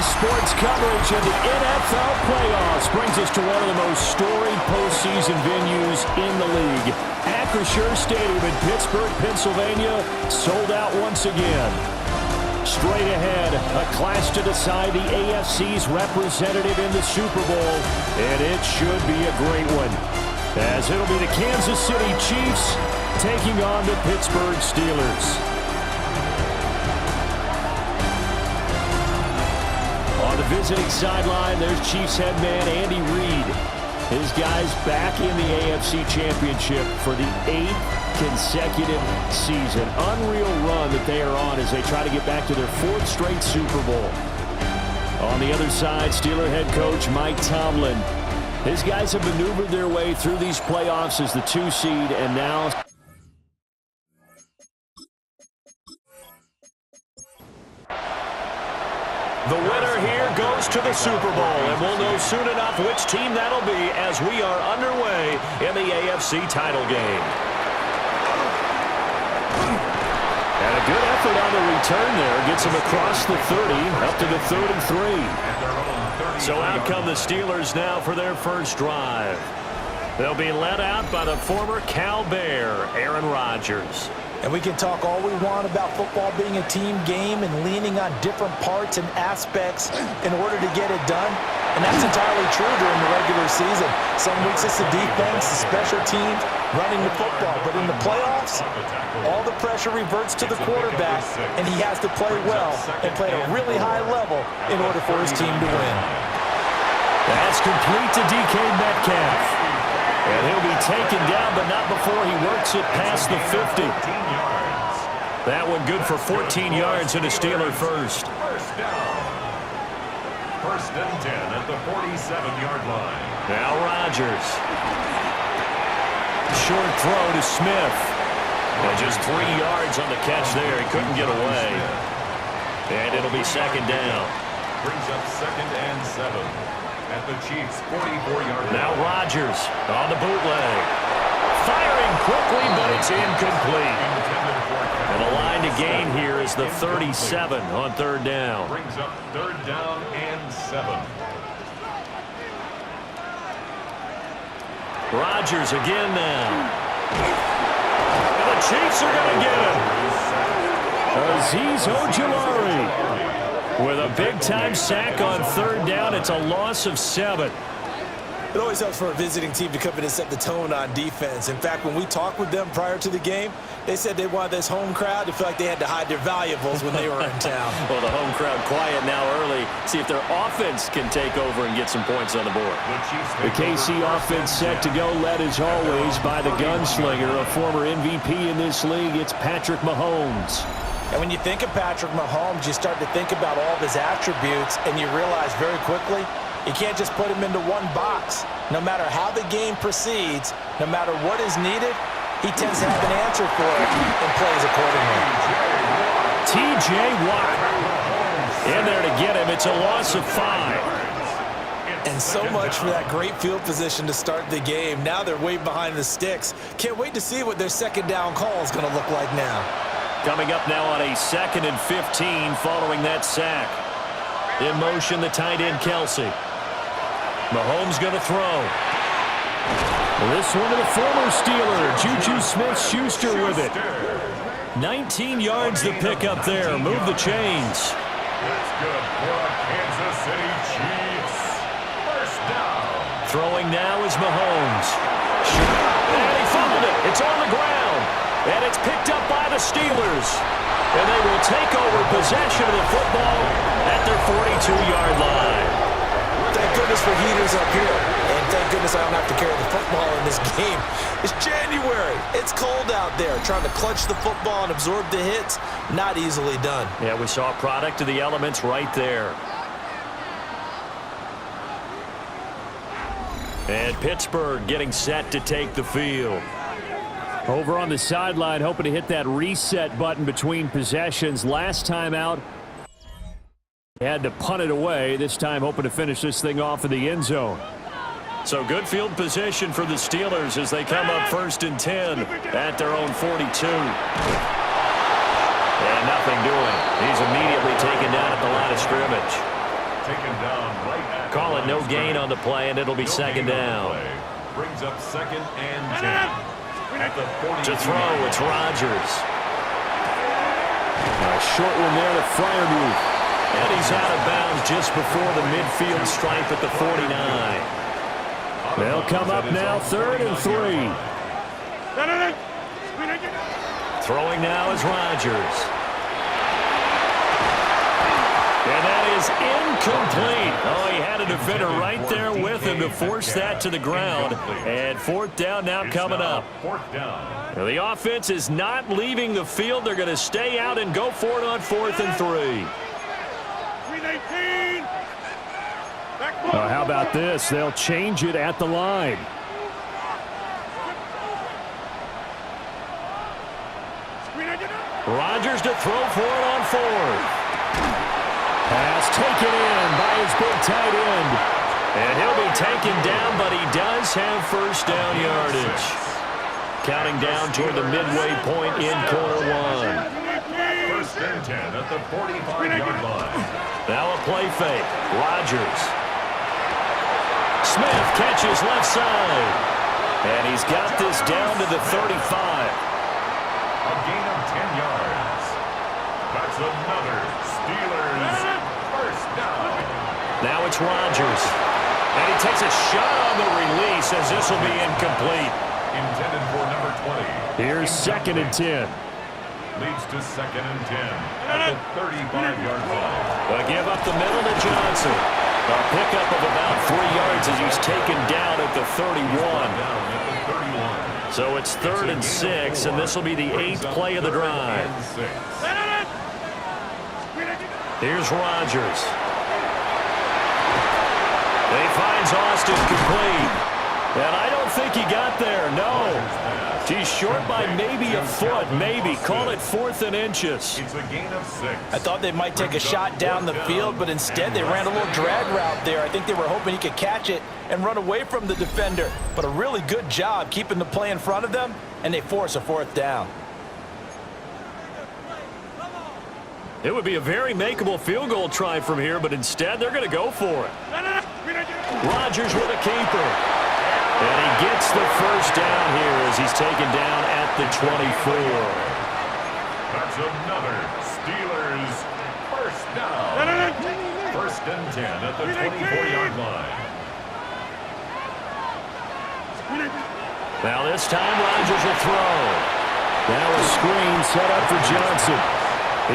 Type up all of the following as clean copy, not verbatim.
sports coverage of the NFL playoffs brings us to one of the most storied postseason venues in the league. Acrisure Stadium in Pittsburgh, Pennsylvania, sold out once again. Straight ahead, a clash to decide the AFC's representative in the Super Bowl, and it should be a great one, as it'll be the Kansas City Chiefs taking on the Pittsburgh Steelers. On the visiting sideline, there's Chiefs head man Andy Reid. His guys back in the AFC Championship for the 8th consecutive season. Unreal run that they are on as they try to get back to their 4th straight Super Bowl. On the other side, Steeler head coach Mike Tomlin. His guys have maneuvered their way through these playoffs as the 2 seed, and now the winner here goes to the Super Bowl, and we'll know soon enough which team that'll be as we are underway in the AFC title game. And a good effort on the return there. Gets him across the 30, up to the 33. So out come the Steelers now for their first drive. They'll be led out by the former Cal Bear, Aaron Rodgers. And we can talk all we want about football being a team game and leaning on different parts and aspects in order to get it done. And that's entirely true during the regular season. Some weeks it's the defense, the special teams, running the football. But in the playoffs, all the pressure reverts to the quarterback, and he has to play well and play at a really high level in order for his team to win. That's complete to DK Metcalf. And he'll be taken down, but not before he works it past the 50. That one good for 14 yards and a Steeler first. First down. First and 10 at the 47-yard line. Now Rodgers. Short throw to Smith. And just 3 yards on the catch there. He couldn't get away. And it'll be second down. Brings up 2nd and 7. At the Chiefs' 44-yard line. Now Rodgers on the bootleg. Firing quickly, but it's incomplete. And the line to gain here is the 37 on 3rd down. Brings up 3rd down and 7. Rodgers again now. And the Chiefs are going to get him. Azeez Ojulari with a big-time sack on 3rd down. It's a loss of 7. It always helps for a visiting team to come in and set the tone on defense. In fact, when we talked with them prior to the game, they said they wanted this home crowd to feel like they had to hide their valuables when they were in town. Well, the home crowd quiet now early. See if their offense can take over and get some points on the board. The KC offense set to go, led as always by the gunslinger, a former MVP in this league. It's Patrick Mahomes. And when you think of Patrick Mahomes, you start to think about all of his attributes, and you realize very quickly, you can't just put him into one box. No matter how the game proceeds, no matter what is needed, he tends to have an answer for it and plays accordingly. T.J. Watt in there to get him. It's a loss of 5. And so much for that great field position to start the game. Now they're way behind the sticks. Can't wait to see what their 2nd down call is going to look like now. Coming up now on a 2nd and 15 following that sack. In motion, the tight end, Kelsey. Mahomes going to throw. This one to the former Steeler, Juju Smith-Schuster with it. 19 yards the pick up there. Move the chains. That's good for the Kansas City Chiefs. First down. Throwing now is Mahomes. And he fumbled it. It's on the ground. And it's picked up by the Steelers. And they will take over possession of the football at their 42-yard line. Thank goodness for heaters up here. And thank goodness I don't have to carry the football in this game. It's January. It's cold out there. Trying to clutch the football and absorb the hits, not easily done. Yeah, we saw a product of the elements right there. And Pittsburgh getting set to take the field. Over on the sideline, hoping to hit that reset button between possessions. Last time out, had to punt it away. This time hoping to finish this thing off in the end zone. So good field position for the Steelers as they come up 1st and 10 at their own 42. And nothing doing. He's immediately taken down at the line of scrimmage. taken down right at Call it no gain on the play, and it'll be second down. Brings up 2nd and 10. At the 40. To throw, it's Rodgers. A short one there to Freiermuth. And he's out of bounds just before the midfield stripe at the 49. They'll come up now 3rd and 3. Throwing now is Rodgers. And that is incomplete. Oh, he had a defender right there with him to force that to the ground. And 4th down now coming up. 4th down. Now, the offense is not leaving the field. They're going to stay out and go for it on 4th and 3. How about this? They'll change it at the line. Rodgers to throw for it on 4th. Pass taken in by his big tight end. And he'll be taken down, but he does have 1st down yardage. Counting down toward the midway point in quarter 1. 1st and 10 at the 45-yard line. Now a play fake. Rodgers. Smith catches left side. And he's got this down to the 35. A gain of 10 yards. That's another Steelers 1st down. Now it's Rodgers. And he takes a shot on the release as this will be incomplete. Intended for number 20. Here's 2nd and 10. Leads to 2nd and 10 at the 35-yard line. A give up the middle to Johnson. A pickup of about 3 yards as he's taken down at the 31. Down at the 31. So it's 3rd and 6, and this will be the 8th play of the drive. Here's Rodgers. He finds Austin complete. And I don't think he got there, no. He's short by maybe a foot, maybe. Call it 4th and inches. It's a gain of 6. I thought they might take a shot down the field, but instead they ran a little drag route there. I think they were hoping he could catch it and run away from the defender. But a really good job keeping the play in front of them, and they force a 4th down. It would be a very makeable field goal try from here, but instead they're going to go for it. Rodgers with a keeper. And he gets the 1st down here as he's taken down at the 24. That's another Steelers 1st down. 1st and 10 at the 24-yard line. Now this time Rodgers will throw. Now a screen set up for Johnson.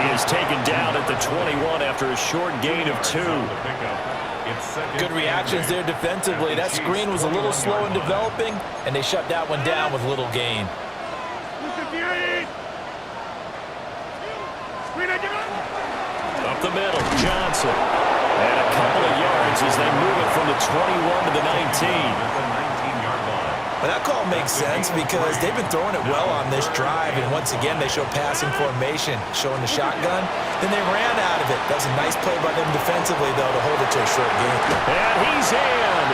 He is taken down at the 21 after a short gain of 2. Good reactions there defensively. That screen was a little slow in developing, and they shut that one down with little gain. Up the middle, Johnson. And a couple of yards as they move it from the 21 to the 19. But that call makes sense because they've been throwing it well on this drive, and once again they show passing formation, showing the shotgun. Then they ran out of it. That was a nice play by them defensively, though, to hold it to a short game. And he's in.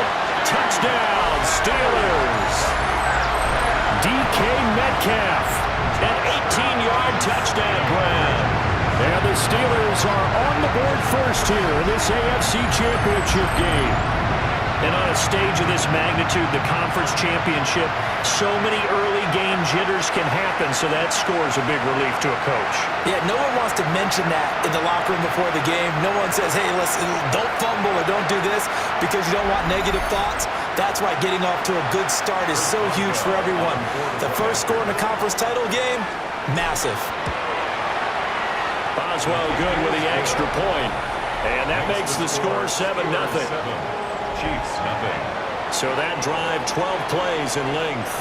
Touchdown, Steelers. DK Metcalf, an 18-yard touchdown grab. And the Steelers are on the board first here in this AFC Championship game. And on a stage of this magnitude, the conference championship, so many early game jitters can happen, so that scores a big relief to a coach. Yeah, no one wants to mention that in the locker room before the game. No one says, hey, listen, don't fumble or don't do this because you don't want negative thoughts. That's why getting off to a good start is so huge for everyone. The first score in the conference title game, massive. Boswell good with the extra point. And that makes the score 7-0. Chiefs, nothing. So that drive, 12 plays in length.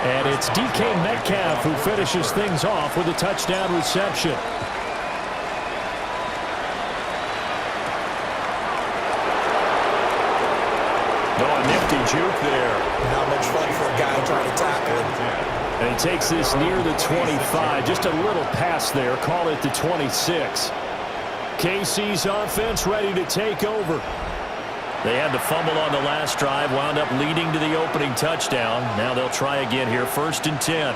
And it's DK Metcalf who finishes things off with a touchdown reception. Oh, a nifty juke there. Not much fun for a guy trying to tackle him. And he takes this near the 25. Just a little pass there. Call it the 26. KC's offense ready to take over. They had to fumble on the last drive, wound up leading to the opening touchdown. Now they'll try again here, 1st and 10.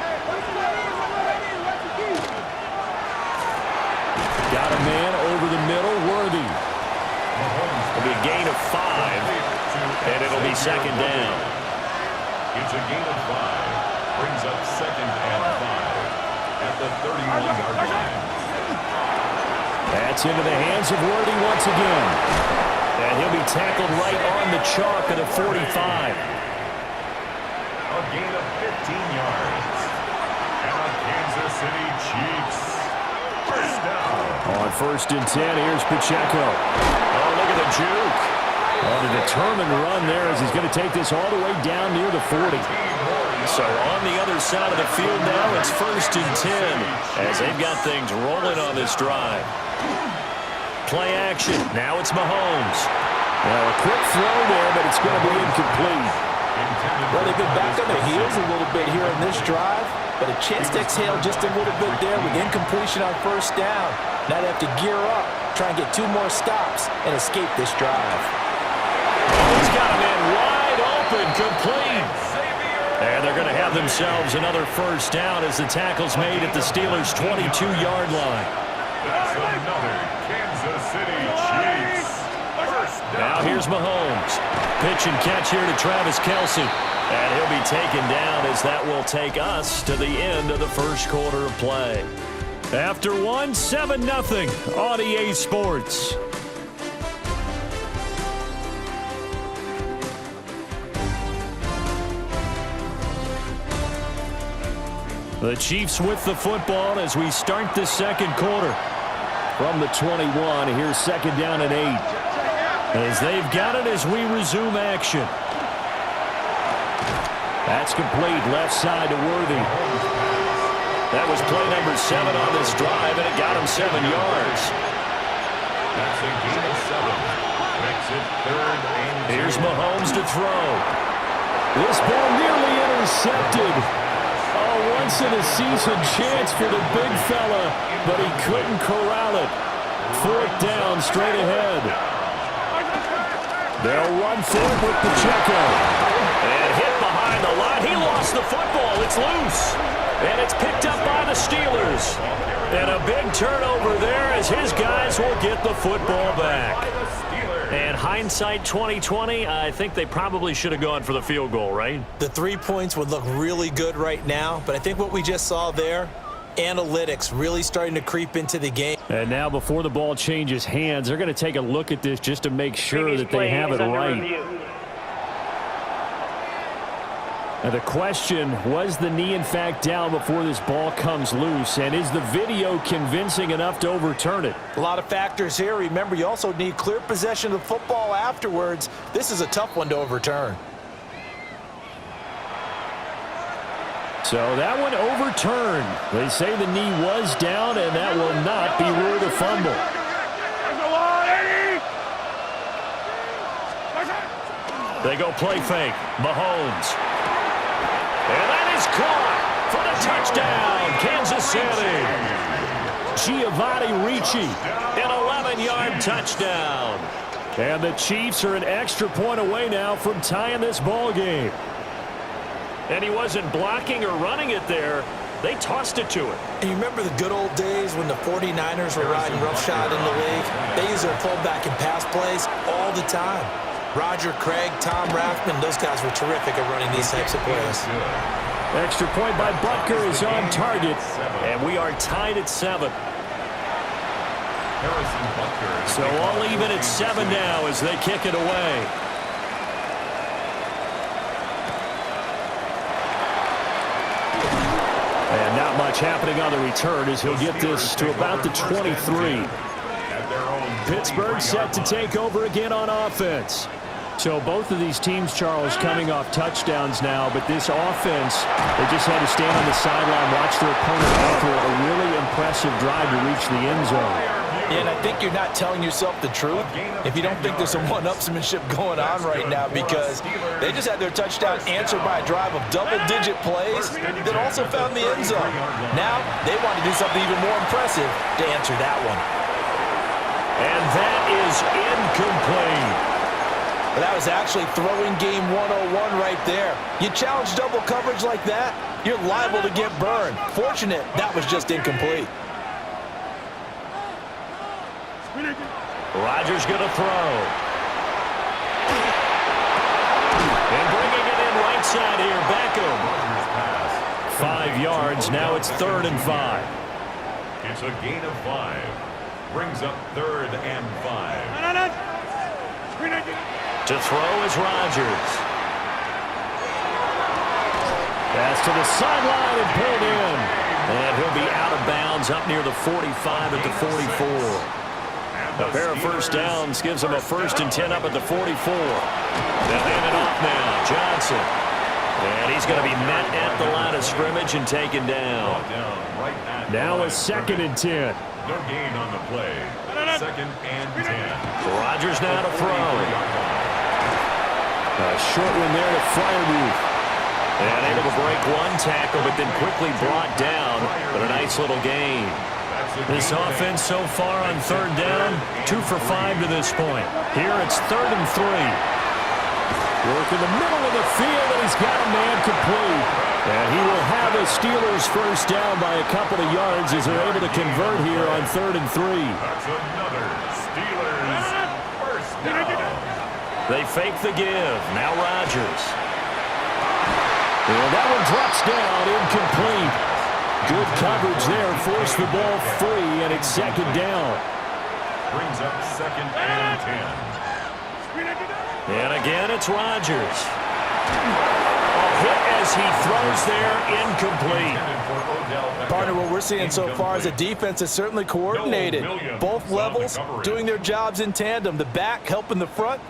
Got a man over the middle, Worthy. It'll be a gain of 5, and it'll be second down. It's a gain of 5. Brings up second and 5 at the 31-yard line. That's into the hands of Worthy once again. And he'll be tackled right on the chalk at a 45. A gain of 15 yards. And the Kansas City Chiefs. First down. On 1st and 10, here's Pacheco. Oh, look at the juke. On a determined run there as he's going to take this all the way down near the 40. So on the other side of the field now, it's 1st and 10 as they've got things rolling on this drive. Play action. Now it's Mahomes. Well, a quick throw there, but it's going to be incomplete. Well, they've been back on their heels a little bit here in this drive, but a chance to exhale just a little bit there with incompletion on 1st down. Now they have to gear up, try and get 2 more stops, and escape this drive. Oh, he's got a man wide open, complete. And they're going to have themselves another 1st down as the tackle's made at the Steelers' 22-yard line. That's another Kansas City Chiefs. First down. Now here's Mahomes. Pitch and catch here to Travis Kelce. And he'll be taken down as that will take us to the end of the 1st quarter of play. After 1, 7-0 on EA Sports. The Chiefs with the football as we start the 2nd quarter. From the 21, here's 2nd down and 8. As they've got it as we resume action. That's complete, left side to Worthy. That was play number 7 on this drive, and it got him 7 yards. That's a gain of 7. Makes it 3rd and 2. Here's Mahomes to throw. This ball nearly intercepted. Oh, once-in-a-season chance for the big fella, but he couldn't corral it. 4th down, straight ahead. They'll run for it with Pacheco. And hit behind the line. He lost the football. It's loose. And it's picked up by the Steelers. And a big turnover there as his guys will get the football back. And hindsight 2020, I think they probably should have gone for the field goal, right? The 3 points would look really good right now, but I think what we just saw there, analytics really starting to creep into the game. And now before the ball changes hands, they're going to take a look at this just to make sure that they have it right. Now the question, was the knee in fact down before this ball comes loose? And is the video convincing enough to overturn it? A lot of factors here. Remember, you also need clear possession of the football afterwards. This is a tough one to overturn. So that one overturned. They say the knee was down, and that will not be ruled a fumble. They go play fake. Mahomes. And that is caught for the touchdown, Kansas City. Giovanni Ricci, an 11-yard touchdown. And the Chiefs are an extra point away now from tying this ball game. And he wasn't blocking or running it there. They tossed it to him. And you remember the good old days when the 49ers were riding roughshod in the league? They used their fullback and pass plays all the time. Roger Craig, Tom Rathman, those guys were terrific at running these types of plays. Extra point by Butker is on target, and we are tied at 7. So all even at 7 now as they kick it away. And not much happening on the return as he'll get this to about the 23. Pittsburgh set to take over again on offense. So both of these teams, Charles, coming off touchdowns now, but this offense, they just had to stand on the sideline, watch their opponent go through a really impressive drive to reach the end zone. Yeah, and I think you're not telling yourself the truth if you don't think there's some one-upsmanship going on right now, because they just had their touchdown answered by a drive of double-digit plays that also found the end zone. Now they want to do something even more impressive to answer that one. And that is incomplete. That was actually throwing game 101 right there. You challenge double coverage like that, you're liable to get burned. Fortunate that was just incomplete. Rodgers going to throw. And bringing it in right side here, Beckham. 5 yards, now it's 3rd and 5. It's a gain of 5. Brings up 3rd and 5. To throw is Rodgers. Pass to the sideline and pulled in. And he'll be out of bounds up near the 45 at the 44. A pair of first downs gives him a 1st and 10 up at the 44. They'll hand it off now. Johnson. And he's going to be met at the line of scrimmage and taken down. Now a 2nd and 10. No gain on the play. 2nd and 10. Rodgers now to throw. A short one there to Freiermuth. And able to break one tackle, but then quickly brought down. But a nice little gain. This offense so far on 3rd down, 2 for 5 to this point. Here it's 3rd and 3. Work in the middle of the field, and he's got a man complete. And he will have a Steelers first down by a couple of yards as they're able to convert here on 3rd and 3. That's another Steelers first down. They fake the give. Now Rodgers. And that one drops down, incomplete. Good coverage there, forced the ball free, and it's 2nd down. Brings up 2nd and 10. And again, it's Rodgers. A hit as he throws there, incomplete. Partner, what we're seeing so far is the defense is certainly coordinated. Both levels doing their jobs in tandem. The back helping the front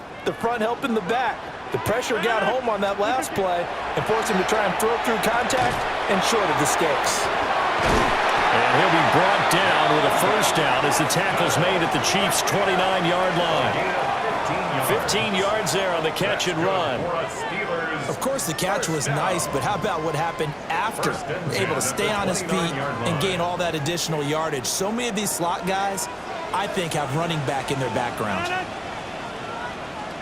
helping the back. The pressure got home on that last play and forced him to try and throw through contact and short of the sticks. And he'll be brought down with a first down as the tackle's made at the Chiefs' 29-yard line. 15 yards there on the catch and run. Of course, the catch was nice, but how about what happened after? Able to stay on his feet and gain all that additional yardage. So many of these slot guys, I think, have running back in their background.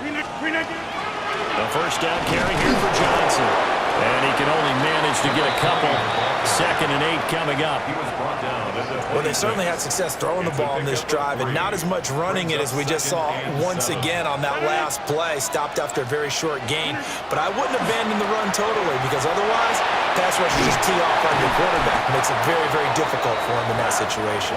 The first down carry here for Johnson. And he can only manage to get a couple. 2nd and 8 coming up. Well, they certainly had success throwing the ball in this drive, and not as much running it as we just saw once again on that last play. Stopped after a very short gain. But I wouldn't abandon the run totally, because otherwise, pass rush just tee off on your quarterback. Makes it very, very difficult for him in that situation.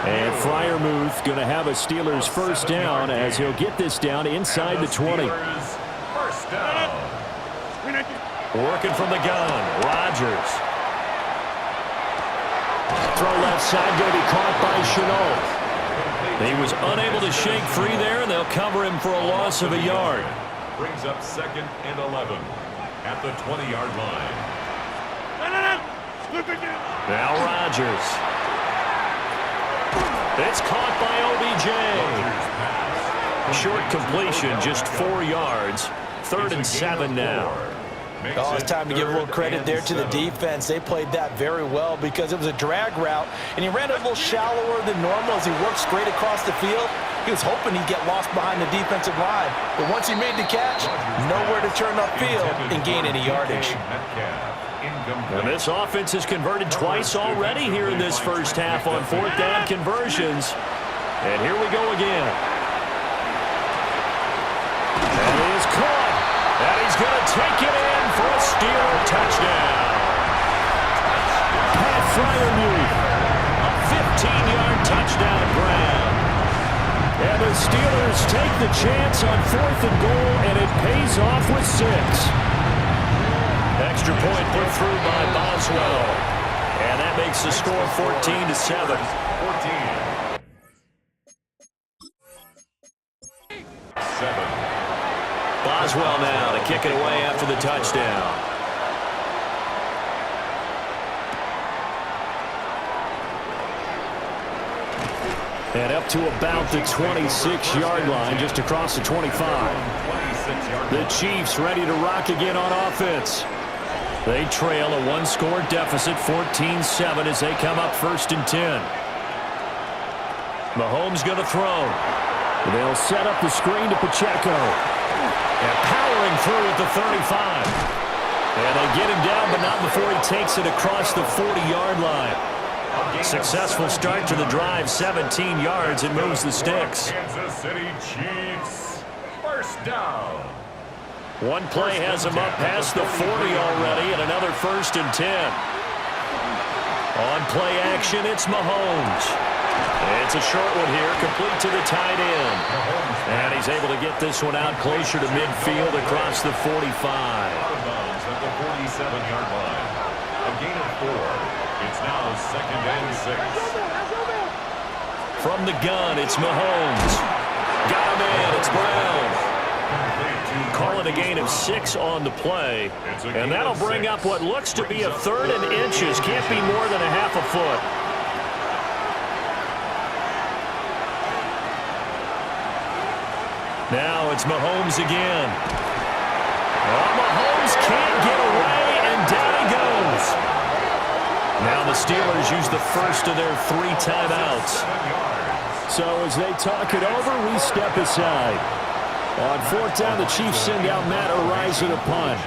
And Freiermuth going to have a Steelers first down as he'll get this down inside the 20. First down. Working from the gun, Rodgers. Throw left side, going to be caught by Chenault. He was unable to shake free there, and they'll cover him for a loss of a yard. Brings up 2nd and 11 at the 20-yard line. Now Rodgers. It's caught by OBJ. Short completion, just 4 yards. 3rd and 7 now. Oh, it's time to give a little credit there to the defense. They played that very well because it was a drag route, and he ran it a little shallower than normal as he worked straight across the field. He was hoping he'd get lost behind the defensive line, but once he made the catch, nowhere to turn upfield and gain any yardage. And this offense has converted twice already here in this first half on 4th down conversions. And here we go again. And he is caught. And he's going to take it in for a Steeler touchdown. Pat Freiermuth, a 15-yard touchdown grab. And the Steelers take the chance on 4th and goal, and it pays off with 6. Extra point put through by Boswell. And that makes the score 14-7. 7. Boswell now to kick it away after the touchdown. And up to about the 26-yard line, just across the 25. The Chiefs ready to rock again on offense. They trail a 1-score deficit, 14-7, as they come up 1st and 10. Mahomes going to throw. They'll set up the screen to Pacheco. And powering through at the 35. And they get him down, but not before he takes it across the 40-yard line. Successful start to the drive, 17 yards, and moves the sticks. Kansas City Chiefs, first down. One play has him up past the 40 already, and another 1st and 10. On play action, it's Mahomes. It's a short one here, complete to the tight end. And he's able to get this one out closer to midfield across the 45. Out of bounds at the 47-yard line. A gain of 4. It's now 2nd and 6. From the gun, it's Mahomes. Got him in, it's Brown. Call it a gain of 6 on the play. And that'll bring up what looks to be a 3rd and inches. Can't be more than a half a foot. Now it's Mahomes again. Oh, Mahomes can't get away, and down he goes. Now the Steelers use the first of their 3 timeouts. So as they talk it over, we step aside. On 4th down, the Chiefs send out Matt Ariza to punt.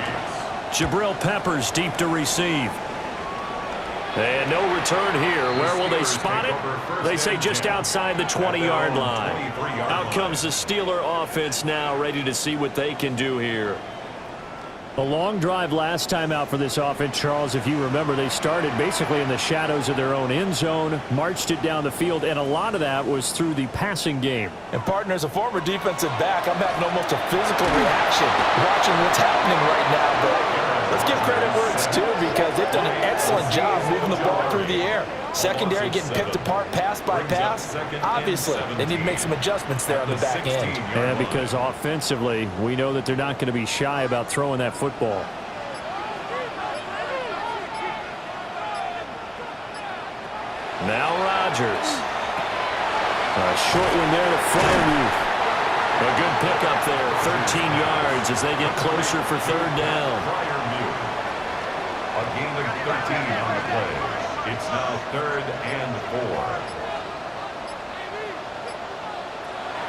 Jabril Peppers deep to receive. And no return here. Where will they spot it? They say just outside the 20-yard line. Out comes the Steeler offense now, ready to see what they can do here. A long drive last time out for this offense, Charles. If you remember, they started basically in the shadows of their own end zone, marched it down the field, and a lot of that was through the passing game. And, partner, as a former defensive back, I'm having almost a physical reaction watching what's happening right now. But let's give credit where it's due, because they've done an excellent job moving the ball through the air. Secondary getting picked apart pass by pass. Obviously, they need to make some adjustments there on the back end. And because offensively, we know that they're not going to be shy about throwing that football. Now Rodgers. A short one there to Freiermuth. A good pickup there, 13 yards as they get closer for 3rd down. A gain of 13 on the play. It's now 3rd and 4.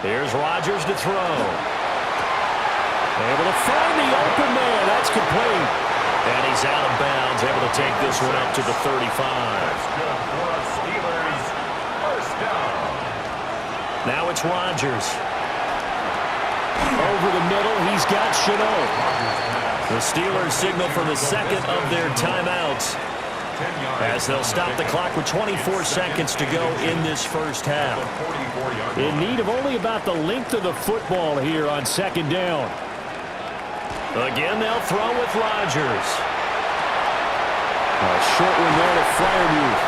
Here's Rodgers to throw. Able to find the open man. That's complete. And he's out of bounds, able to take this one up to the 35. That's good for a Steelers 1st down. Now it's Rodgers. Over the middle, he's got Shenault. The Steelers signal for the 2nd of their timeouts, as they'll stop the clock with 24 seconds to go in this 1st half. In need of only about the length of the football here on 2nd down. Again, they'll throw with Rodgers. A short one there to Freiermuth.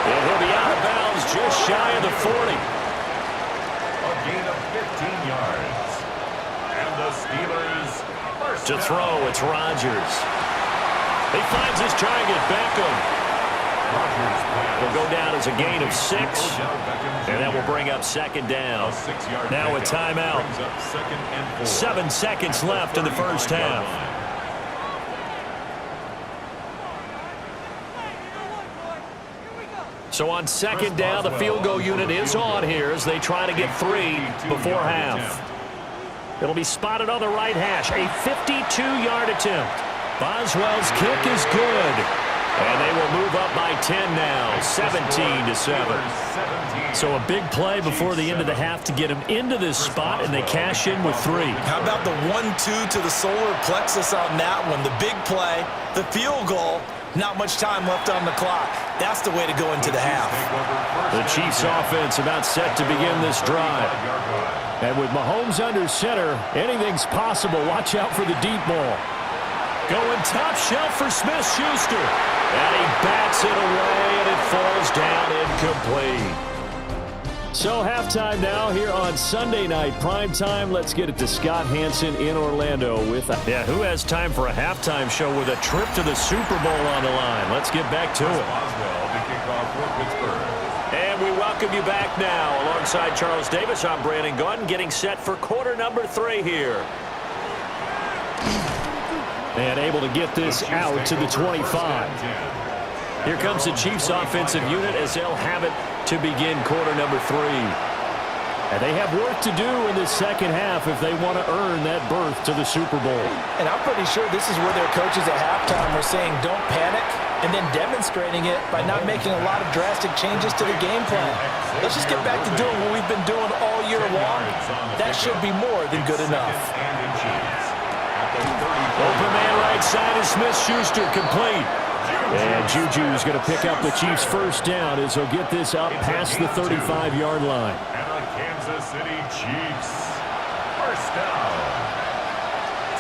And he'll be out of bounds just shy of the 40. A gain of 15 yards. And the Steelers first to throw, it's Rodgers. He finds his target, Beckham. Will go down as a gain of 6, and that will bring up 2nd down. Now a timeout. 7 seconds left in the 1st half. So on 2nd down, the field goal unit is on here as they try to get 3 before half. It'll be spotted on the right hash. A 52-yard attempt. Boswell's kick is good. And they will move up by 10 now, 17-7. So a big play before the end of the half to get them into this spot, and they cash in with 3. How about the 1-2 to the solar plexus on that one? The big play, the field goal, not much time left on the clock. That's the way to go into the half. The Chiefs offense about set to begin this drive. And with Mahomes under center, anything's possible. Watch out for the deep ball. Going top shelf for Smith-Schuster. And he bats it away, and it falls down incomplete. So halftime now here on Sunday night. Prime time. Let's get it to Scott Hanson in Orlando with who has time for a halftime show with a trip to the Super Bowl on the line? Let's get back to it. And we welcome you back now. Alongside Charles Davis, I'm Brandon Gaudin, getting set for quarter number 3 here. And able to get this out to the 25. Here comes the Chiefs offensive unit as they'll have it to begin quarter number 3. And they have work to do in the second half if they want to earn that berth to the Super Bowl. And I'm pretty sure this is where their coaches at halftime were saying don't panic, and then demonstrating it by not making a lot of drastic changes to the game plan. Let's just get back to doing what we've been doing all year long. That should be more than good enough. Open man right side is Smith-Schuster, complete. And Juju's going to pick up the Chiefs' first down as they'll get this up past the 35-yard line. And the Kansas City Chiefs. First down.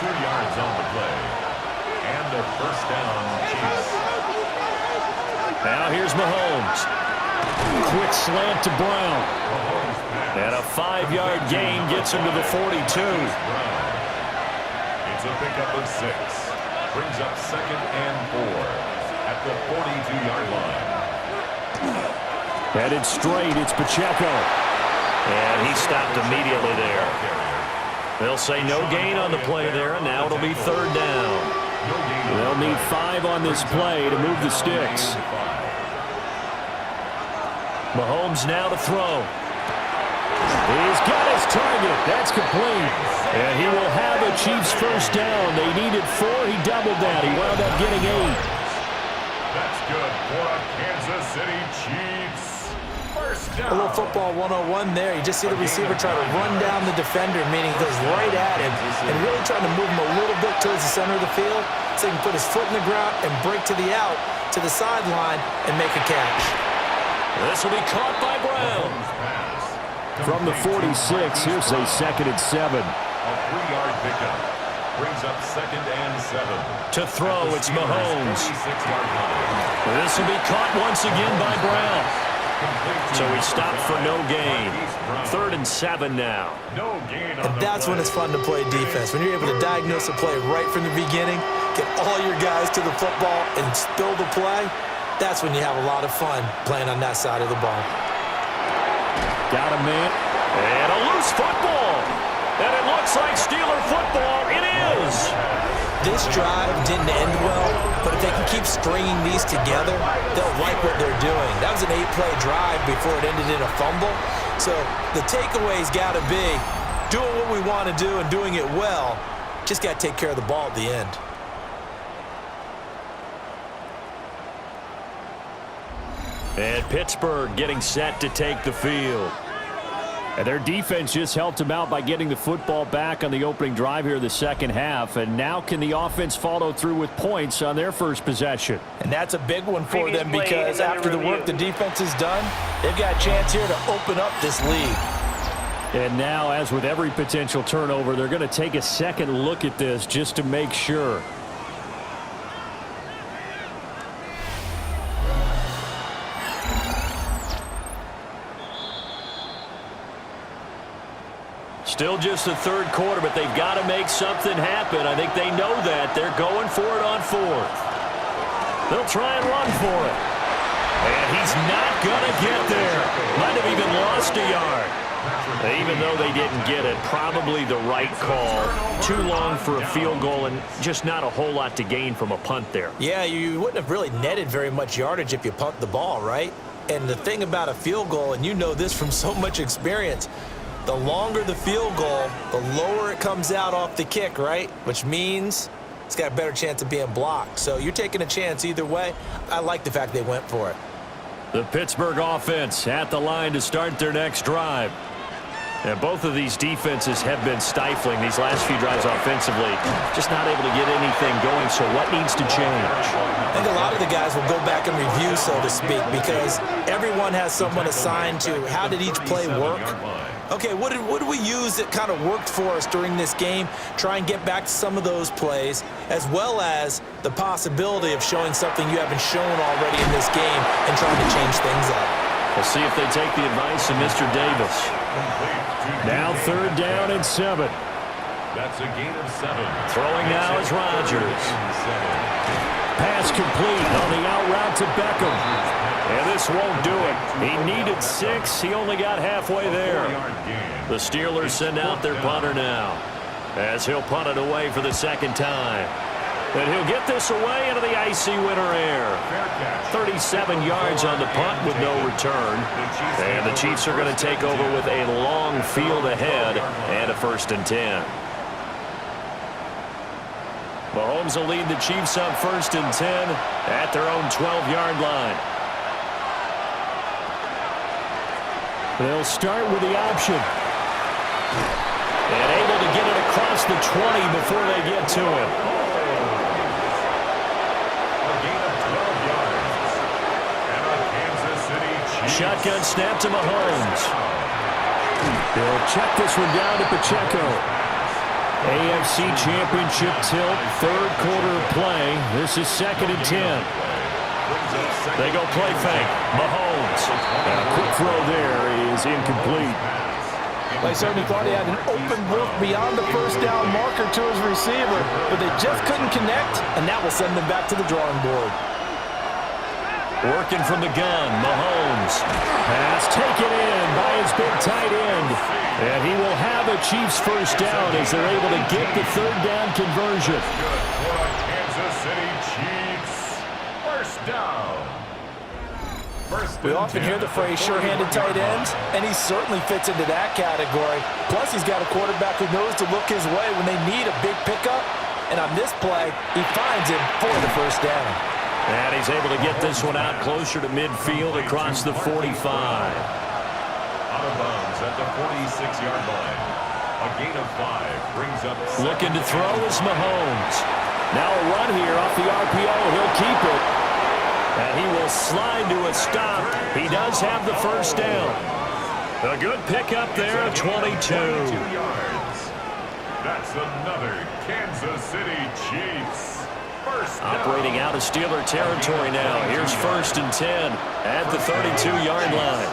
2 yards on the play. And the first down, Chiefs. Now here's Mahomes. Quick slant to Brown. And a 5-yard gain gets him to the 42. It's a pickup of 6. Brings up 2nd and 4 at the 42-yard line. Headed straight, it's Pacheco. And he stopped immediately there. They'll say no gain on the play there, and now it'll be 3rd down. They'll need 5 on this play to move the sticks. Mahomes now to throw. He's got his target. That's complete. And he will have a Chiefs first down. They needed 4. He doubled that. He wound up getting 8. That's good for a Kansas City Chiefs. First down. A little football 101 there. You just see the receiver try to run down the defender, meaning he goes right at him and really trying to move him a little bit towards the center of the field so he can put his foot in the ground and break to the out, to the sideline, and make a catch. This will be caught by Brown. From the 46, here's a 2nd and 7. A 3-yard pickup. Brings up 2nd and 7. To throw, it's Mahomes. 46-yard line. This will be caught once again by Brown. So he stopped for no gain. 3rd and 7 now. No gain on And that's when it's fun to play defense. When you're able to diagnose a play right from the beginning, get all your guys to the football, and spill the play, that's when you have a lot of fun playing on that side of the ball. Got a man. And a loose football. And it looks like Steeler football. It is. This drive didn't end well, but if they can keep stringing these together, they'll like what they're doing. That was an 8-play drive before it ended in a fumble. So the takeaway's got to be doing what we want to do and doing it well. Just got to take care of the ball at the end. And Pittsburgh getting set to take the field. And their defense just helped them out by getting the football back on the opening drive here in the second half. And now can the offense follow through with points on their first possession? And that's a big one for them because after the work the defense has done, they've got a chance here to open up this lead. And now, as with every potential turnover, they're going to take a second look at this just to make sure. Still just the 3rd quarter, but they've got to make something happen. I think they know that. They're going for it on 4th. They'll try and run for it. And he's not going to get there. Might have even lost a yard. Even though they didn't get it, probably the right call. Too long for a field goal and just not a whole lot to gain from a punt there. Yeah, you wouldn't have really netted very much yardage if you punt the ball, right? And the thing about a field goal, and you know this from so much experience, the longer the field goal, the lower it comes out off the kick, right? Which means it's got a better chance of being blocked. So you're taking a chance either way. I like the fact they went for it. The Pittsburgh offense at the line to start their next drive. And both of these defenses have been stifling these last few drives offensively. Just not able to get anything going, so what needs to change? I think a lot of the guys will go back and review, so to speak, because everyone has someone assigned to how did each play work. Okay, what did we use that kind of worked for us during this game? Try and get back to some of those plays, as well as the possibility of showing something you haven't shown already in this game and trying to change things up. We'll see if they take the advice of Mr. Davis. Now 3rd down and 7. That's a gain of 7. Throwing now is Rodgers. Pass complete on the out route to Beckham. And this won't do it. He needed 6. He only got halfway there. The Steelers send out their punter now, as he'll punt it away for the 2nd time. And he'll get this away into the icy winter air. 37 yards on the punt with no return. And the Chiefs are going to take over with a long field ahead and a 1st and 10. Mahomes will lead the Chiefs up 1st and 10 at their own 12-yard line. They'll start with the option. And able to get it across the 20 before they get to him. A gain of 12 yards. And a Kansas City Chiefs. Shotgun snap to Mahomes. They'll check this one down to Pacheco. AFC Championship tilt, third quarter of play. This is 2nd and 10. They go play fake. Mahomes. And a quick throw there is incomplete. They certainly thought he had an open look beyond the first down marker to his receiver, but they just couldn't connect, and that will send them back to the drawing board. Working from the gun, Mahomes. Pass taken in by his big tight end. And he will have a Chiefs first down as they're able to get the third down conversion. Good for the Kansas City Chiefs. First down. We often hear the phrase sure-handed tight ends, and he certainly fits into that category. Plus, he's got a quarterback who knows to look his way when they need a big pickup. And on this play, he finds him for the first down. And he's able to get this one out closer to midfield across the 45. Out of bounds at the 46-yard line. A gain of 5 brings up... Looking to throw is Mahomes. Now a run here off the RPO. He'll keep it. And he will slide to a stop. He does have the first down. A good pickup there of 22. 22 yards. That's another Kansas City Chiefs. First down. Operating out of Steeler territory now. Here's 1st and 10 at the 32-yard line.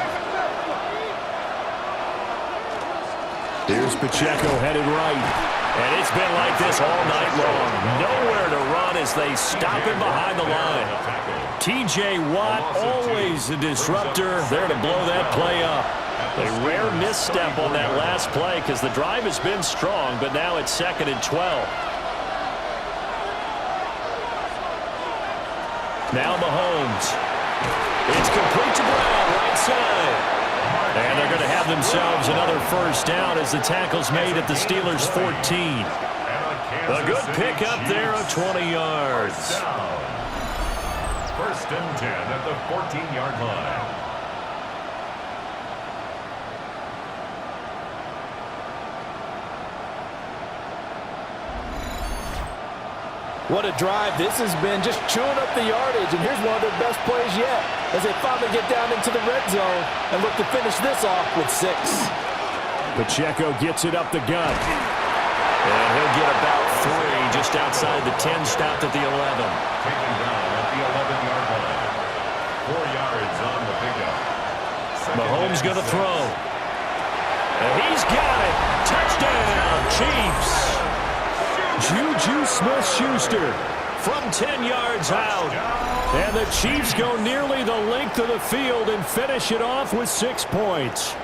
Here's Pacheco headed right. And it's been like this all night long. Nowhere to run as they stop him behind the line. T.J. Watt, always a disruptor, there to blow that play up. A rare misstep on that last play because the drive has been strong, but now it's 2nd and 12. Now Mahomes. It's complete to Brown, right side. And they're going to have themselves another first down as the tackle's made at the Steelers' 14. A good pickup there of 20 yards. 1st and 10 at the 14-yard line. What a drive this has been, just chewing up the yardage, and here's one of their best plays yet as they finally get down into the red zone and look to finish this off with 6. Pacheco gets it up the gut. And he'll get about 3 just outside the 10, stopped at the 11. Taken down at the 11-yard line. 4 yards on the pickup. Mahomes going to throw. And he's got it. Touchdown, Chiefs. Juju Smith-Schuster from 10 yards out. And the Chiefs go nearly the length of the field and finish it off with 6 points.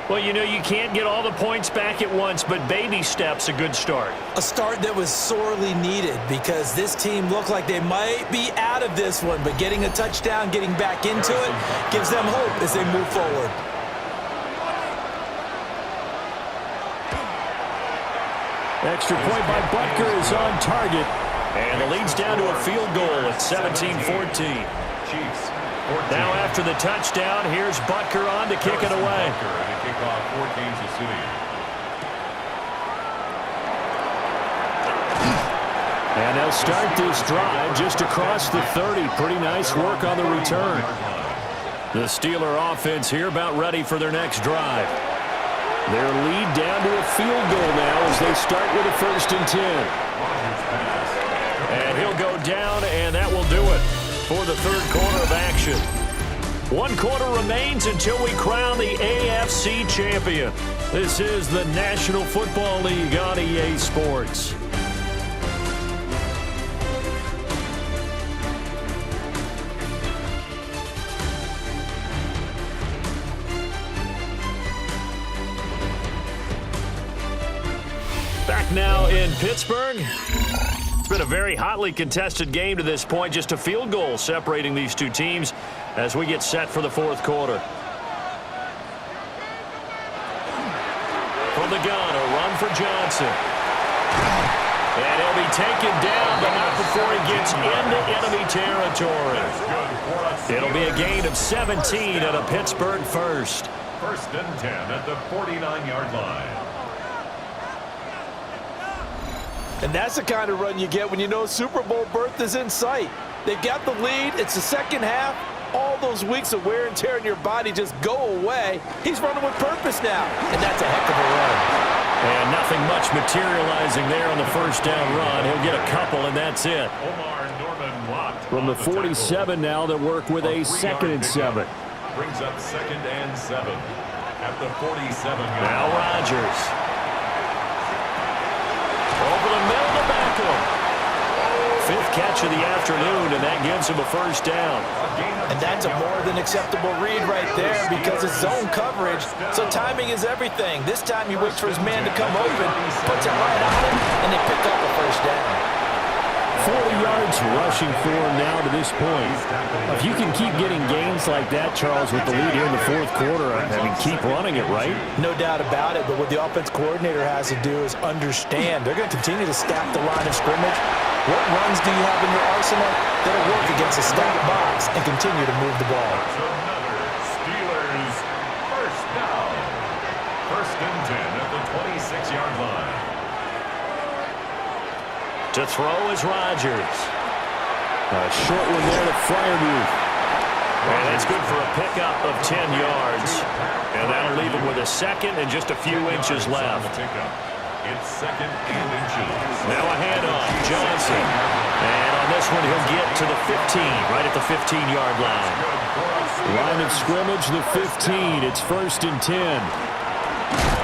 Well, you know, you can't get all the points back at once, but baby steps, a good start. A start that was sorely needed because this team looked like they might be out of this one, but getting a touchdown, getting back into it, gives them hope as they move forward. Extra point by Butker is on target. And the lead's down to a field goal at 17-14. Chiefs. Now after the touchdown, here's Butker on to kick it away. And a kickoff for Kansas City. And they'll start this drive just across the 30. Pretty nice work on the return. The Steeler offense here about ready for their next drive. Their lead down to a field goal now as they start with a 1st and 10. And he'll go down, and that will do it for the third quarter of action. 1 quarter remains until we crown the AFC champion. This is the National Football League on EA Sports. Back now in Pittsburgh. It's been a very hotly contested game to this point. Just a field goal separating these two teams as we get set for the fourth quarter. From the gun, a run for Johnson. And he'll be taken down, but not before he gets into enemy territory. It'll be a gain of 17 at a Pittsburgh first. 1st and 10 at the 49-yard line. And that's the kind of run you get when you know Super Bowl berth is in sight. They've got the lead. It's the second half. All those weeks of wear and tear in your body just go away. He's running with purpose now, and that's a heck of a run. And nothing much materializing there on the first down run. He'll get a couple, and that's it. From the 47 now, they'll work with a 2nd and 7. Brings up 2nd and 7 at the 47. Now Rodgers. Over the middle to Beckham. 5th catch of the afternoon, and that gives him a first down. And that's a more than acceptable read right there because it's zone coverage, so timing is everything. This time he waits for his man to come open, puts it right on him, and they pick up a first down. 40 yards rushing for him now to this point. If you can keep getting gains like that, Charles, with the lead here in the 4th quarter, I mean, keep running it, right? No doubt about it, but what the offense coordinator has to do is understand. They're going to continue to stack the line of scrimmage. What runs do you have in your arsenal that'll work against a stacked box and continue to move the ball? Steelers first down. 1st and 10 at the 26-yard line. To throw is Rodgers. A short one there to Freiermuth. And that's good for a pickup of 10 yards. And that'll leave him with a 2nd and just a few inches left. It's 2nd and inches. Now a handoff, Johnson. And on this one, he'll get to the 15, right at the 15-yard line. Line of scrimmage, the 15. It's 1st and 10.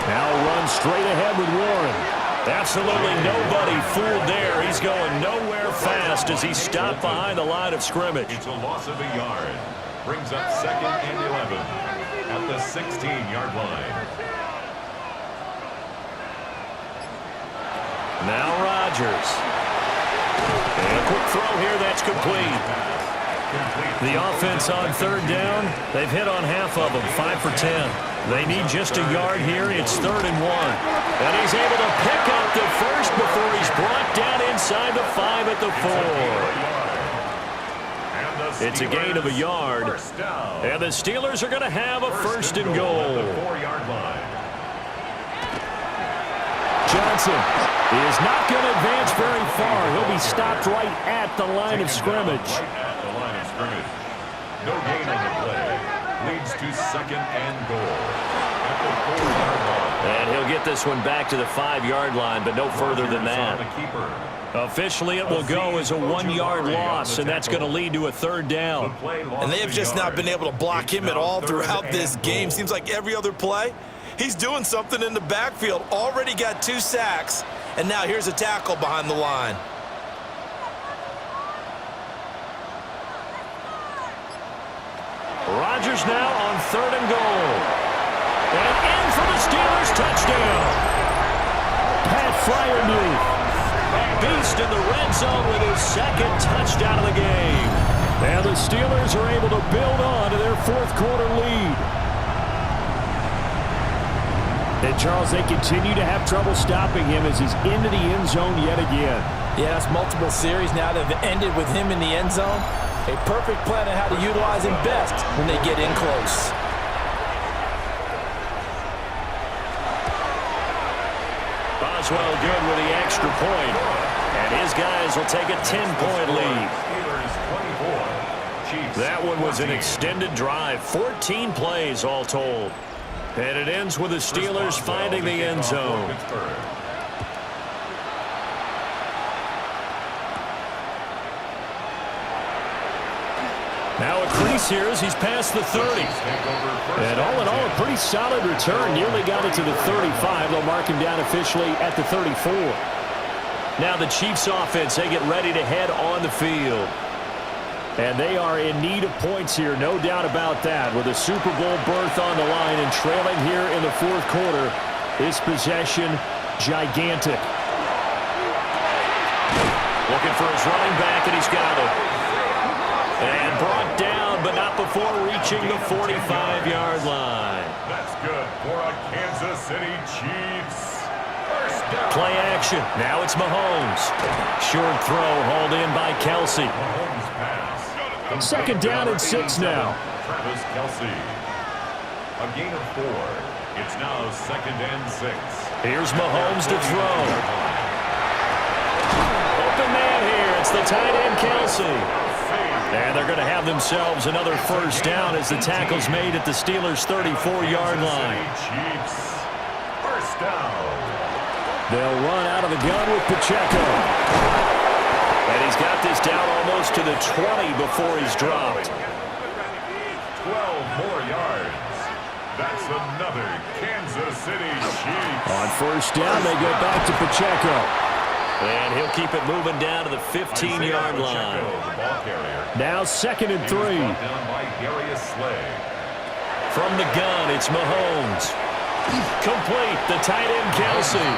Now run straight ahead with Warren. Absolutely nobody fooled there. He's going nowhere fast as he stopped behind the line of scrimmage. It's a loss of a yard. Brings up 2nd and 11 at the 16-yard line. Now Rodgers. And a quick throw here, that's complete. The offense on 3rd down, they've hit on half of them, 5 for 10. They need just a yard here. It's 3rd and 1. And he's able to pick up the first before he's brought down inside the 5 at the 4. It's a gain of a yard. And the Steelers are going to have a 1st and goal. Johnson is not going to advance very far. He'll be stopped right at the line of scrimmage. No gain on the play. Leads to 2nd and goal at the 4-yard line. And he'll get this one back to the 5-yard line, but no further than that. Officially, it will go as a 1-yard loss, and that's going to lead to a 3rd down. And they have just not been able to block him at all throughout this game. Seems like every other play, he's doing something in the backfield. Already got 2 sacks, and now here's a tackle behind the line. Rodgers now on 3rd and goal. And in for the Steelers touchdown. Pat Freiermuth. A beast in the red zone with his 2nd touchdown of the game. And the Steelers are able to build on to their 4th quarter lead. And Charles, they continue to have trouble stopping him as he's into the end zone yet again. Yes, multiple series now that have ended with him in the end zone. A perfect plan on how to utilize him best when they get in close. Boswell good with the extra point. And his guys will take a 10-point lead. That one was an extended drive. 14 plays all told. And it ends with the Steelers finding the end zone. Now a crease here as he's past the 30. And all in all, a pretty solid return. Nearly got it to the 35. They'll mark him down officially at the 34. Now the Chiefs offense, they get ready to head on the field. And they are in need of points here, no doubt about that. With a Super Bowl berth on the line and trailing here in the 4th quarter, this possession gigantic. Looking for his running back, and he's got it. And brought down, but not before reaching the 45-yard line. That's good for a Kansas City Chiefs. First down. Play action. Now it's Mahomes. Short throw hauled in by Kelsey. Mahomes pass. 2nd down and 6 now. Travis Kelsey. A gain of 4. It's now 2nd and 6. Here's Mahomes to throw. the tight end, Kelsey. And they're going to have themselves another first down as the tackle's made at the Steelers' 34-yard line. First down. They'll run out of the gun with Pacheco. And he's got this down almost to the 20 before he's dropped. 12 more yards. That's another Kansas City Chiefs. On first down, they go back to Pacheco. And he'll keep it moving down to the 15-yard line. Now 2nd and 3. From the gun, it's Mahomes. Complete, the tight end, Kelsey.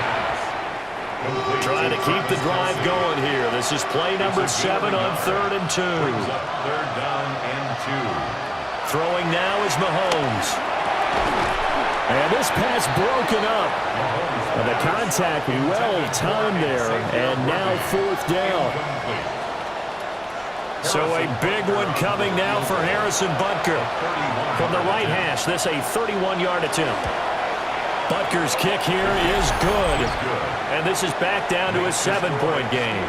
Trying to keep the drive going here. This is play number 7 on 3rd and 2. 3rd down and 2. Throwing now is Mahomes. And this pass broken up. And the contact well timed there. And now 4th down. So a big one coming now for Harrison Butker. From the right hash, this a 31-yard attempt. Butker's kick here is good. And this is back down to a 7-point game.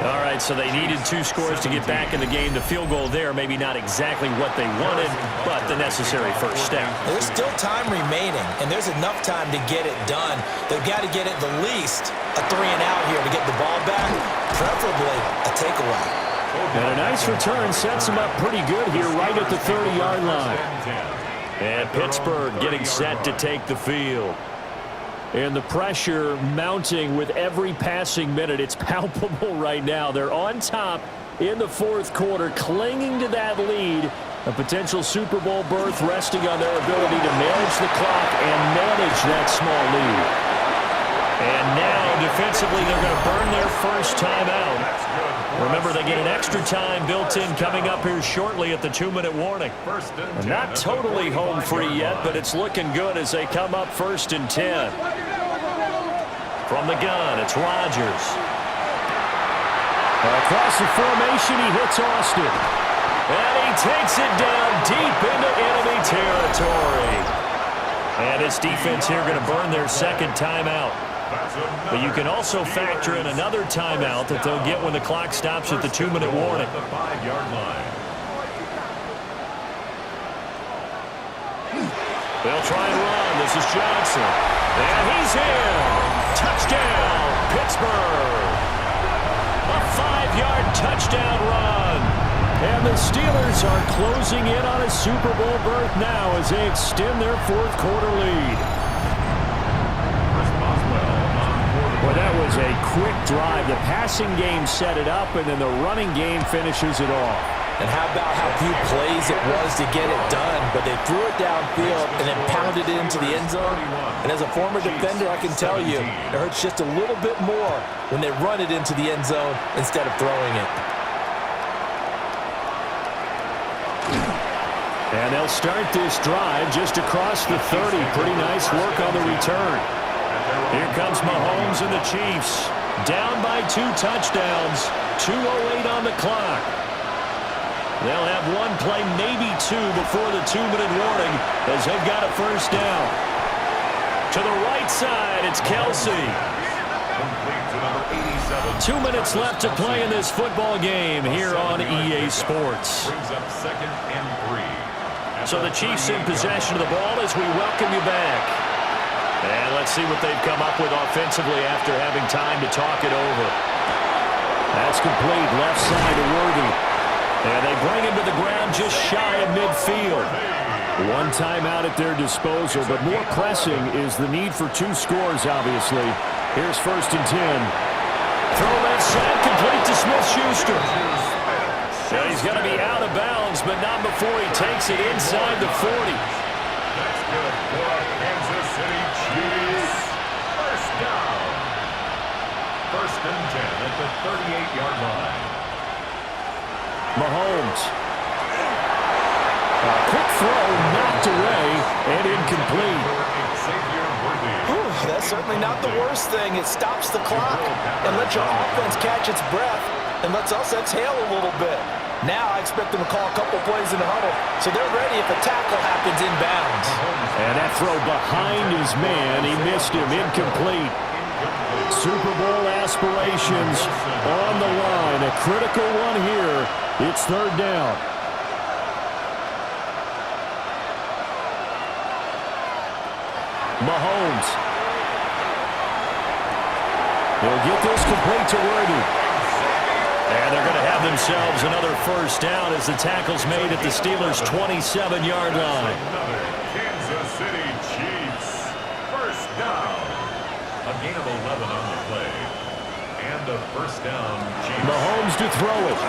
All right, so they needed 2 scores to get back in the game. The field goal there, maybe not exactly what they wanted, but the necessary first step. There's still time remaining, and there's enough time to get it done. They've got to get at the least a 3-and-out here to get the ball back, preferably a takeaway. And a nice return sets him up pretty good here right at the 30-yard line. And Pittsburgh getting set to take the field. And the pressure mounting with every passing minute. It's palpable right now. They're on top in the 4th quarter, clinging to that lead. A potential Super Bowl berth resting on their ability to manage the clock and manage that small lead. And now, defensively, they're going to burn their first timeout. Remember, they get an extra time built in coming up here shortly at the 2-minute warning. Not totally home free yet, but it's looking good as they come up 1st and 10. From the gun, it's Rodgers. Across the formation, he hits Austin. And he takes it down deep into enemy territory. And this defense here going to burn their 2nd timeout. But you can also factor in another timeout that they'll get when the clock stops at the 2-minute warning. The 5-yard line. They'll try and run. This is Johnson. And he's in. Touchdown, Pittsburgh. A 5-yard touchdown run. And the Steelers are closing in on a Super Bowl berth now as they extend their 4th quarter lead. Well, that was a quick drive. The passing game set it up, and then the running game finishes it off. And how about how few plays it was to get it done, but they threw it downfield and then pounded it into the end zone. And as a former defender, I can tell you, it hurts just a little bit more when they run it into the end zone instead of throwing it. And they'll start this drive just across the 30. Pretty nice work on the return. Here comes Mahomes and the Chiefs. Down by 2 touchdowns. 2:08 on the clock. They'll have 1 play, maybe 2, before the 2-minute warning as they've got a first down. To the right side, it's Kelsey. 2 minutes left to play in this football game here on EA Sports. Brings up 2nd and 3. So the Chiefs in possession of the ball as we welcome you back. And let's see what they've come up with offensively after having time to talk it over. That's complete. Left side to Worthy. And they bring him to the ground just shy of midfield. 1 timeout at their disposal, but more pressing is the need for 2 scores, obviously. Here's 1st and 10. Throw left side, complete to Smith-Schuster. Now he's going to be out of bounds, but not before he takes it inside the 40. That's good for Kansas City Chiefs. First down. 1st and 10 at the 38-yard line. Mahomes. A quick throw knocked away and incomplete. That's certainly not the worst thing. It stops the clock and lets your offense catch its breath and lets us exhale a little bit. Now I expect them to call a couple plays in the huddle so they're ready if a tackle happens inbounds. And that throw behind his man. He missed him. Incomplete. Super Bowl aspirations on the line. A critical one here. It's third down. Mahomes. He'll get this complete to Worthy. And they're going to have themselves another first down as the tackle's made at the Steelers' 27-yard line. Another Kansas City Chiefs first down. A gain of 11 on the play. And a first down, Chiefs. Mahomes to throw it.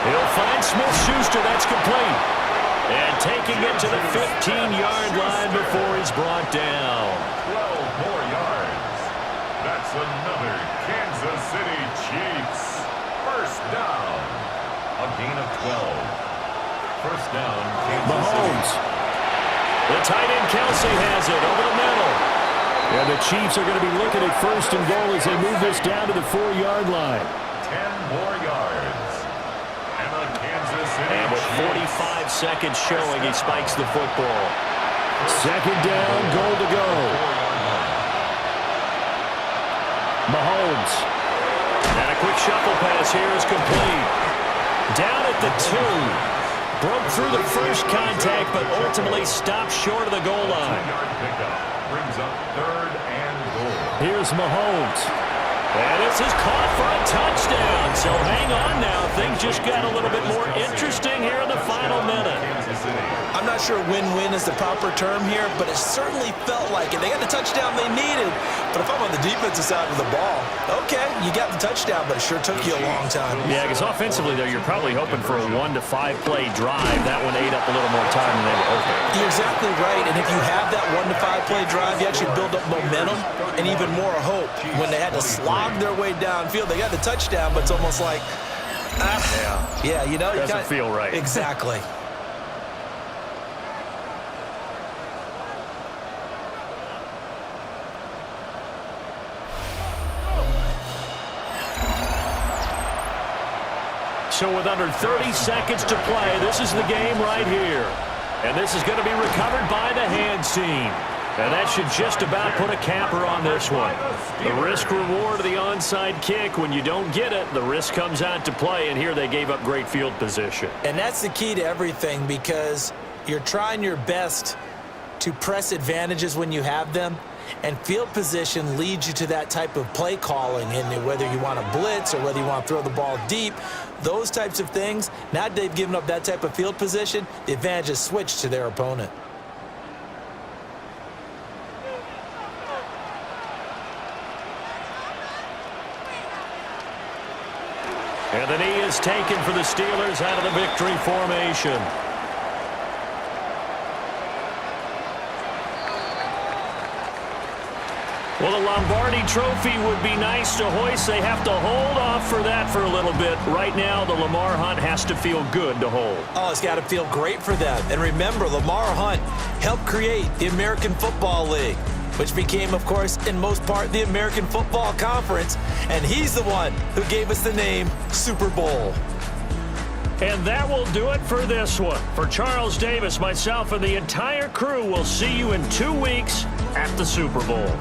He'll find Smith-Schuster. That's complete. And taking it to the 15-yard line before he's brought down. 12 more yards. That's another Kansas City Chiefs first down. A gain of 12. First down, Kansas Mahomes. City. The tight end Kelsey has it over the middle. And the Chiefs are going to be looking at first and goal as they move this down to the 4-yard line. 10 more yards. And a Kansas City And with 45 seconds showing, he spikes the football. Second down, goal to go. Mahomes. And a quick shuffle pass here is complete. Down at the 2. Broke through the first contact, but ultimately stopped short of the goal line. 2-yard pickup brings up third and goal. Here's Mahomes. And this is caught for a touchdown. So hang on now. Things just got a little bit more interesting here in the final minute. Kansas City. I'm not sure win-win is the proper term here, but it certainly felt like it. They got the touchdown they needed, but if I'm on the defensive side of the ball, okay, you got the touchdown, but it sure took you a long time. Yeah, because offensively, though, you're probably hoping for a 1 to 5 play drive. That one ate up a little more time than they were hoping. You're exactly right, and if you have that 1 to 5 play drive, you actually build up momentum and even more hope. When they had to slog their way downfield, they got the touchdown, but it's almost like, yeah, you know, Doesn't feel right. Exactly. So with under 30 seconds to play, this is the game right here. And this is going to be recovered by the hands team. And that should just about put a capper on this one. The risk-reward of the onside kick, when you don't get it, the risk comes out to play, and here they gave up great field position. And that's the key to everything, because you're trying your best to press advantages when you have them, and field position leads you to that type of play calling, and whether you want to blitz or whether you want to throw the ball deep, those types of things, now that they've given up that type of field position, the advantage is switched to their opponent. And the knee is taken for the Steelers out of the victory formation. Well, the Lombardi Trophy would be nice to hoist. They have to hold off for that for a little bit. Right now, the Lamar Hunt has to feel good to hold. Oh, it's got to feel great for them. And remember, Lamar Hunt helped create the American Football League, which became, of course, in most part, the American Football Conference. And he's the one who gave us the name Super Bowl. And that will do it for this one. For Charles Davis, myself, and the entire crew, we'll see you in 2 weeks at the Super Bowl.